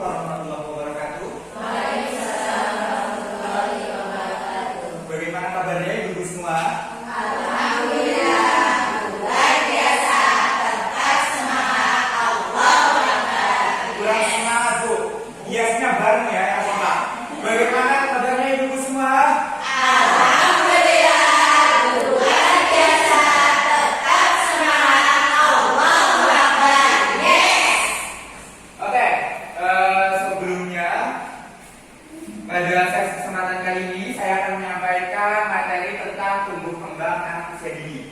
warahmatullahi wabarakatuh. Waalaikumsalam warahmatullahi wabarakatuh. Bagaimana kabarnya ibu semua? Alhamdulillah, luar biasa. Tetap semangat, Allahu Akbar. Kurang semangat bu. Hiasnya bareng ya yang kompak. Bagaimana kabarnya ibu semua? Alhamdulillah, luar biasa. Tetap semangat, Allahu Akbar. Yes. Oke, sebelumnya pada sesi kesempatan kali ini saya akan menyampaikan materi tentang tumbuh kembang anak usia dini.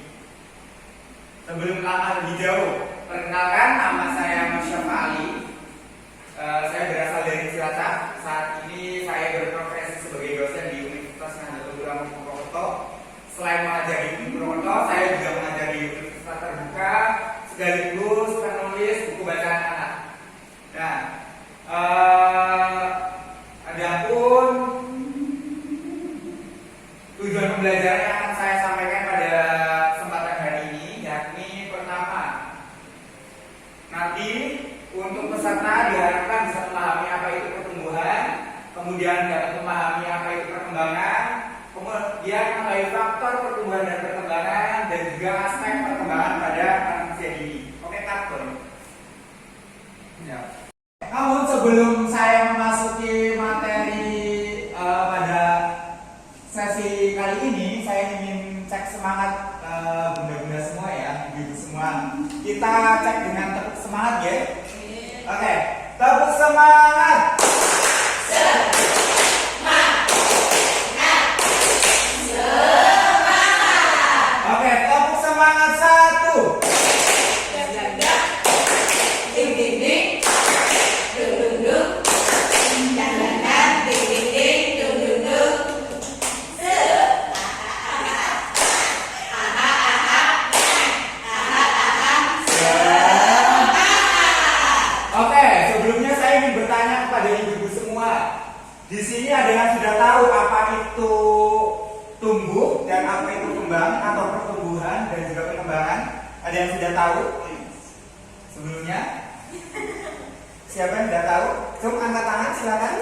Sebelum lama lebih jauh, perkenalkan nama saya Musyafa Ali. Saya berasal dari Cilacap. Saat ini saya berprofesi sebagai dosen di Universitas Nahdlatul Ulama Purwokerto. Selain mengajar di Purwokerto, saya juga mengajar di Universitas Terbuka, sekaligus penulis buku bacaan anak. Nah, adapun tujuan pembelajaran yang akan saya sampaikan pada kesempatan hari ini, yakni pertama, nanti untuk peserta diharapkan bisa memahami apa itu pertumbuhan, kemudian dapat memahami apa itu perkembangan, kemudian mengetahui faktor pertumbuhan dan perkembangan, dan juga aspek perkembangan pada anak usia dini. Oke, takut. Ya. Namun sebelum saya memasuki materi pada sesi kali ini, saya ingin cek semangat bunda-bunda semua ya, ibu semua. Kita cek dengan tepuk semangat ya. Oke, tepuk semangat. Oke, tepuk semangat satu. Oke, sebelumnya saya ingin bertanya kepada ibu-ibu semua. Di sini ada yang sudah tahu apa itu tumbuh dan apa itu kembang atau pertumbuhan dan juga perkembangan? Ada yang sudah tahu sebelumnya? Siapa yang sudah tahu? Coba angkat tangan, silakan.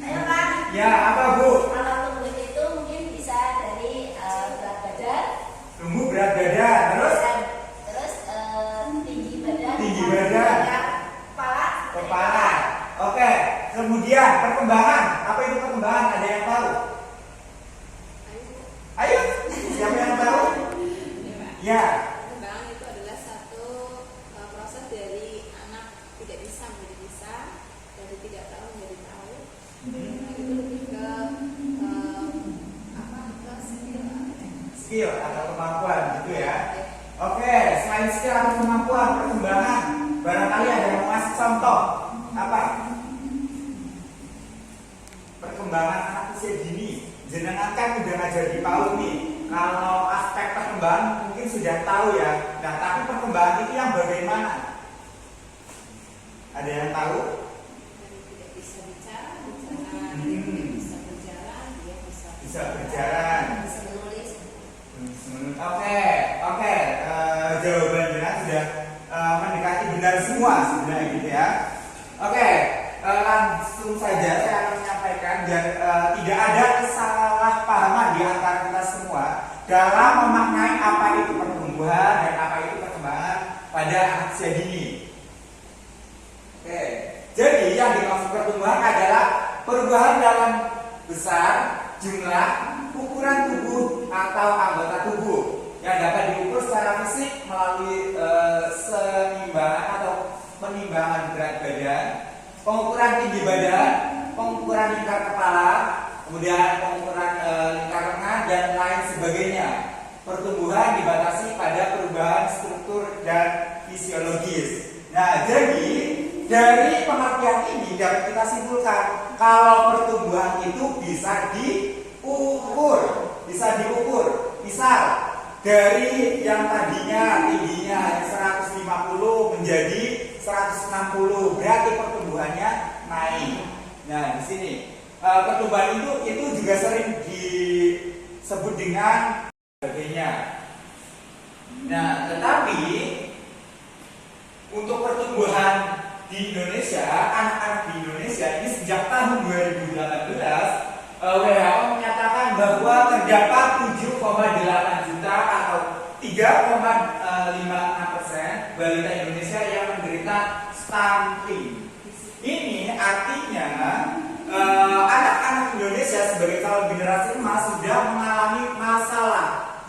Ayo Kak. Ya, apa Bu? Kalau tumbuh itu mungkin bisa dari berat badan. Tumbuh berat badan, terus Tinggi badan. Tinggi badan. Kepala. kepala. Oke, kemudian perkembangan. Apa itu perkembangan? Ada yang tahu? Ayo, siapa yang tahu? Ya. Perkembangan itu adalah satu proses dari anak tidak bisa menjadi bisa, dari tidak tahu menjadi tahu. Nah, itu lebih ke ke Skill atau kemampuan gitu ya. Oke, selain skill atau kemampuan, perkembangan, barangkali ada yang mau ngasih contoh. Apa? Perkembangan anak usia dini. Jenengan kan udah ngajar di PAUD nih. Kalau aspek perkembangan mungkin sudah tahu ya. Nah, tapi perkembangan itu yang bagaimana? Ada yang tahu? dari tidak bisa bicara, bisa berjalan, dia bisa berjalan. Bisa menulis. Oke. Jawaban benar sudah mendekati benar semua sebenarnya gitu ya. Oke, langsung saja saya akan menyampaikan dan tidak ada kesalahpahaman di antara kita semua dalam memaknai apa itu pertumbuhan dan apa itu perkembangan pada anak usia dini. Oke, jadi yang dimaksud pertumbuhan adalah perubahan dalam besar, jumlah, ukuran tubuh atau anggota tubuh yang dapat diukur secara fisik melalui senimbangan atau penimbangan berat badan, pengukuran tinggi badan, pengukuran lingkar kepala, kemudian pengukuran lingkar lengan dan lain sebagainya. Pertumbuhan dibatasi pada perubahan struktur dan fisiologis. Nah, jadi dari pengertian ini dapat kita simpulkan kalau pertumbuhan itu bisa diukur. Misal dari yang tadinya tingginya 150 menjadi 160, berarti pertumbuhannya naik. Nah, di sini pertumbuhan itu juga sering disebut dengan sebagainya. Nah, tetapi untuk pertumbuhan di Indonesia, anak-anak di Indonesia ini sejak tahun 2018 WHO menyatakan bahwa terdapat 7,8 juta atau 3,56% balita Indonesia yang menderita stunting. Ini artinya anak-anak Indonesia sebagai calon generasi emas sudah mengalami masalah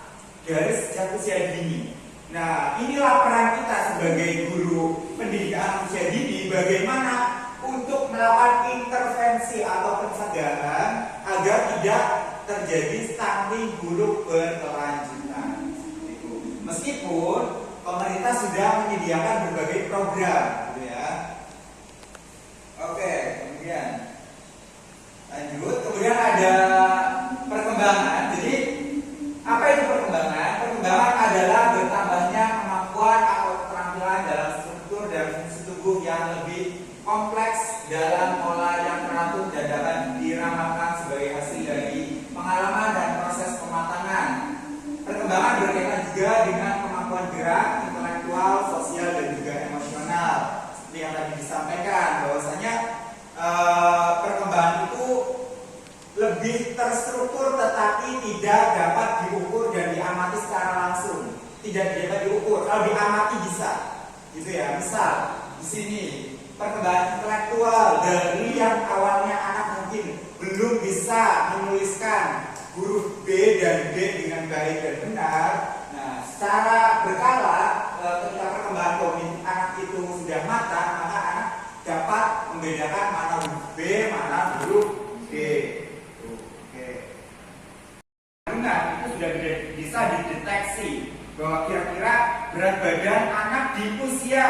dari sejak usia dini. Nah, inilah peran kita sebagai guru pendidikan usia dini, bagaimana untuk melakukan intervensi atau pencegahan agar tidak terjadi stunting buruk berkelanjutan. Meskipun pemerintah sudah menyediakan berbagai program, gitu ya. Oke, kemudian lanjut. Kemudian ada perkembangan. Jadi apa itu perkembangan? Perkembangan adalah bertambahnya kemampuan atau keterampilan dalam struktur dan fungsi tubuh yang lebih kompleks dalam pola yang teratur dan dapat diramalkan sebagai hasil dari pengalaman dan proses pematangan. Perkembangan berkaitan juga dengan kemampuan gerak, intelektual, sosial, dan juga emosional. Seperti yang tadi disampaikan, bahwasanya perkembangan itu lebih terstruktur tetapi tidak dapat diukur dan diamati secara langsung. Tidak dapat diukur, kalau diamati bisa, gitu ya. Misal di sini perkembangan intelektual dari yang awalnya anak mungkin belum bisa menuliskan huruf B dan D dengan baik dan benar. Nah, secara berkala ketika perkembangan kognitif anak itu sudah matang, maka anak dapat membedakan mana huruf B, mana huruf D. Oke. Nah, itu sudah bisa dideteksi bahwa kira-kira berat badan anak di usia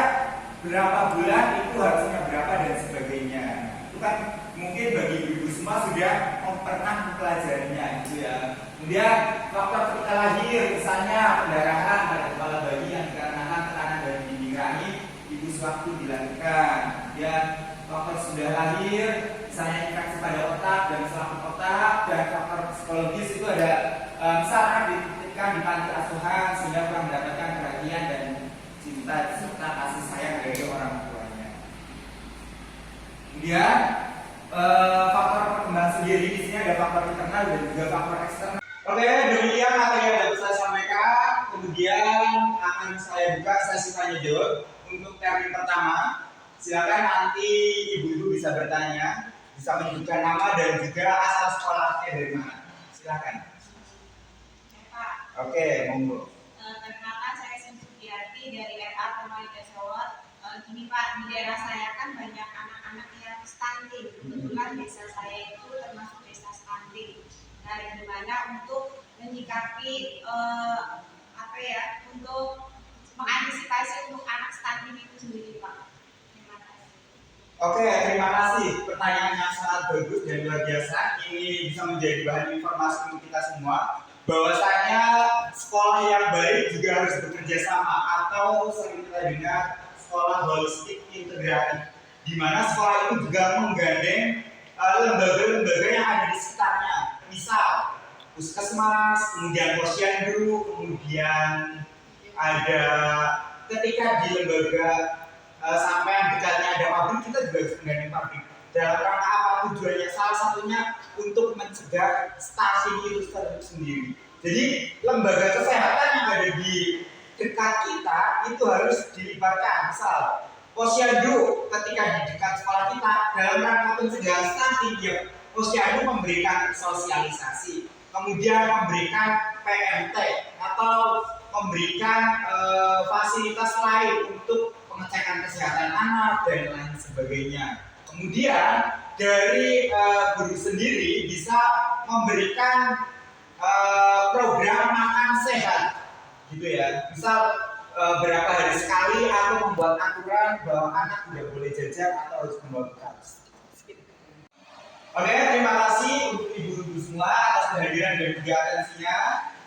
berapa bulan itu harusnya berapa dan sebagainya. Itu kan mungkin bagi ibu semua sudah pernah mempelajarinya, gitu ya. Kemudian faktor ketika lahir, misalnya pendarahan pada kepala bayi yang dikarenakan tekanan dari dinding rahim ibu sewaktu dilahirkan. Kemudian faktor sudah lahir, misalnya infeksi pada otak dan selaput otak, dan faktor psikologis itu ada misalnya dititipkan di panti asuhan sehingga kurang mendapatkan perhatian dan cinta serta kasih sayang dari orang tuanya. Kemudian faktor perkembangan sendiri di sini ada faktor internal dan juga faktor eksternal. Oke, demikian materi yang dapat saya sampaikan. Kemudian akan saya buka sesi tanya jawab untuk termin pertama. Silakan nanti ibu-ibu bisa bertanya, bisa menyebutkan nama dan juga asal sekolahnya dari mana. Silakan. Oke, monggo. Perkenalkan, saya Sinsudiati dari RA Pemaida Jawa. Gini Pak, di daerah saya kan banyak anak-anak yang stunting. Kebetulan desa saya itu termasuk desa stunting. Nah, gimana untuk menyikapi untuk mengantisipasi untuk anak stunting itu sendiri Pak? Terima kasih. Oke, terima kasih. Pertanyaan yang sangat bagus dan luar biasa. Ini bisa menjadi bahan informasi untuk kita semua. Bahwasanya sekolah yang baik juga harus bekerja sama atau sering kita dengar sekolah holistik integratif, di mana sekolah itu juga menggandeng lembaga-lembaga yang ada di sekitarnya, misal puskesmas, kemudian posyandu, kemudian ada ketika di lembaga sampai yang dekatnya ada pabrik, kita juga harus menggandeng pabrik. Dalam rangka apa tujuannya? Salah satunya untuk mencegah stunting itu sendiri. Jadi lembaga kesehatan yang ada di dekat kita itu harus dilibatkan. Misal posyandu ketika di dekat sekolah kita dalam rangka pencegahan stunting, ya posyandu memberikan sosialisasi, kemudian memberikan PMT atau memberikan fasilitas lain untuk pengecekan kesehatan anak dan lain sebagainya. Kemudian dari guru sendiri bisa memberikan program makan sehat, gitu ya. Misal berapa hari sekali atau membuat aturan bahwa anak tidak boleh jajan atau harus membawa bekal. Oke, terima kasih untuk ibu-ibu semua atas kehadiran dan juga atensinya.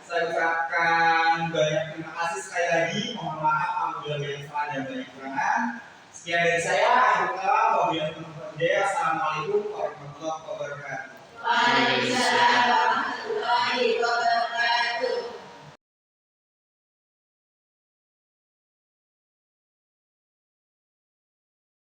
Saya ucapkan banyak terima kasih sekali lagi. Mohon maaf apabila banyak salah dan banyak kekurangan. Sekian dari saya. Assalamualaikum warahmatullahi wabarakatuh. Waalaikumsalam.